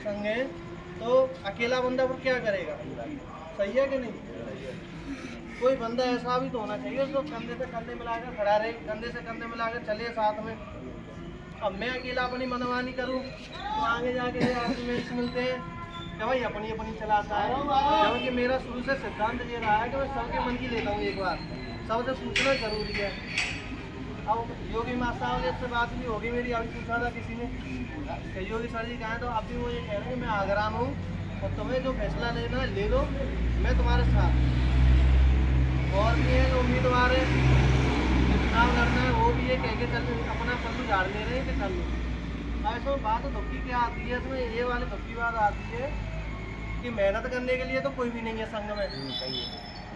संग है तो अकेला बंदा फिर क्या करेगा? सही है कि नहीं? कोई बंदा ऐसा भी तो होना चाहिए जो कंधे से कंधे मिलाकर खड़ा रहे, कंधे से कंधे मिलाकर चले साथ में। अब मैं अकेला अपनी मनमानी करूं तो आगे जाके ये आर्गुमेंट्स मिलते हैं कि भाई अपनी अपनी चलाता है, जबकि मेरा शुरू से सिद्धांत ये रहा है कि मैं सबके मन की लेता हूँ, एक बार सबसे पूछना जरूरी है। अब योगी मास्टर साहब से बात भी होगी मेरी, अभी पूछा था किसी ने कि योगी सर जी कहें, तो अब भी वो ये कह रहे हैं कि मैं आगरा में हूँ और तुम्हें जो फैसला लेना है ले लो, मैं तुम्हारे साथ। और भी है जो उम्मीदवार है चुनाव लड़ना है, वो भी ये कह के चल अपना पल्लू झाड़ ले रहे हैं कि चल लो। ऐसा बात धुक्की क्या आती है इसमें, ये वाली धुक्की बात आती है कि मेहनत करने के लिए तो कोई भी नहीं है संघ में,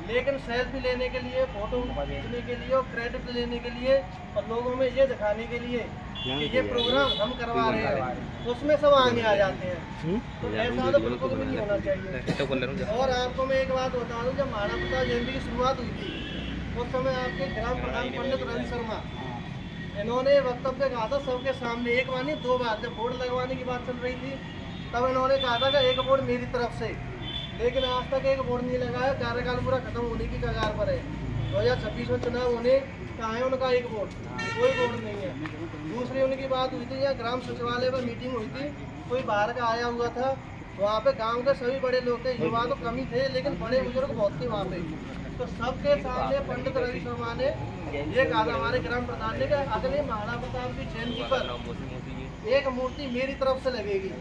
लेकिन सेल्फी लेने के लिए, फोटो खींचने के लिए और क्रेडिट लेने के लिए और लोगों में ये दिखाने के लिए कि ये प्रोग्राम हम करवा रहे हैं, उसमें सब आगे आ जाते हैं। तो ऐसा तो बिल्कुल भी नहीं होना चाहिए। और आपको मैं एक बात बता दूं, जब महाराणा प्रताप जयंती की शुरुआत हुई थी उस समय आपके ग्राम प्रधान पंडित रवि शर्मा इन्होंने वक्तव्य कहा था सबके सामने, एक बार नहीं 2 बार, जब बोर्ड लगवाने की बात चल रही थी तब इन्होंने कहा था कि एक बोर्ड मेरी तरफ से, लेकिन आज तक एक बोर्ड नहीं लगा है। कार्यकाल पूरा खत्म होने की कगार पर है, 2026 में चुनाव होने कहाँ है उनका एक बोर्ड, कोई बोर्ड नहीं है। दूसरी उनकी बात हुई थी, यहाँ ग्राम सचिवालय पर मीटिंग हुई थी, कोई बाहर का आया हुआ था, वहाँ पे गांव के सभी बड़े लोग थे, युवा तो कम ही थे लेकिन बड़े बुजुर्ग बहुत थे वहाँ पे। तो सबके सामने पंडित रवि शर्मा ने ये कहा था हमारे ग्राम प्रधान ने, कि अगले महाराणा प्रताप की जयंती पर एक मूर्ति मेरी तरफ से लगेगी।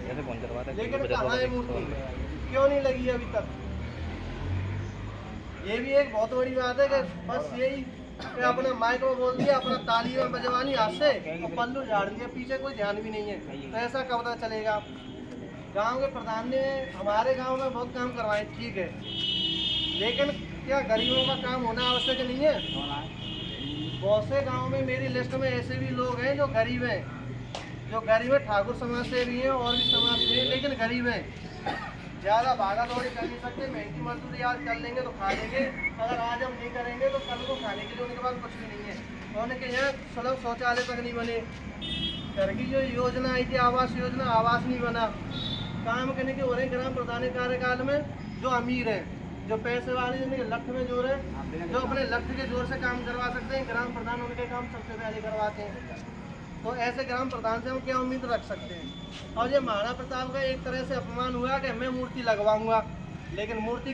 लेकिन कहाँ है मूर्ति, क्यों नहीं लगी अभी तक? ये भी एक बहुत बड़ी बात है कि बस यही कि अपना माइक में बोल दिया, अपना ताली में बजवानी हाथ से और पल्लू झाड़ दिया, पीछे कोई ध्यान भी नहीं है। तो ऐसा कब तक चलेगा? गांव के प्रधान ने हमारे गांव में बहुत काम करवाए, ठीक है, लेकिन क्या गरीबों का काम होना आवश्यक नहीं है? बहुत से गाँव में मेरी लिस्ट में ऐसे भी लोग हैं जो गरीब हैं, ठाकुर समाज से भी हैं और भी समाज से हैं, लेकिन गरीब हैं, ज़्यादा भागा दौड़ी कर नहीं सकते, मेहनती मजदूरी आज कर लेंगे तो खा लेंगे, अगर आज हम नहीं करेंगे तो कल को खाने के लिए उनके पास कुछ भी नहीं है। उनके यहाँ सुलभ शौचालय तक नहीं बने, घर की जो योजना आई थी आवास योजना, आवास नहीं बना। काम करने के हो रहे ग्राम प्रधान कार्यकाल में जो अमीर हैं, जो पैसे वाले, जिनके लक्ष्य में जोर है, जो अपने लक्ष्य के जोर से काम करवा सकते हैं, ग्राम प्रधान उनके काम सबसे पहले करवाते हैं। तो ऐसे ग्राम प्रधान से हम क्या उम्मीद रख सकते हैं? और ये महाराणा प्रताप का एक तरह से अपमान हुआ कि मैं मूर्ति लगवाऊंगा, लेकिन मूर्ति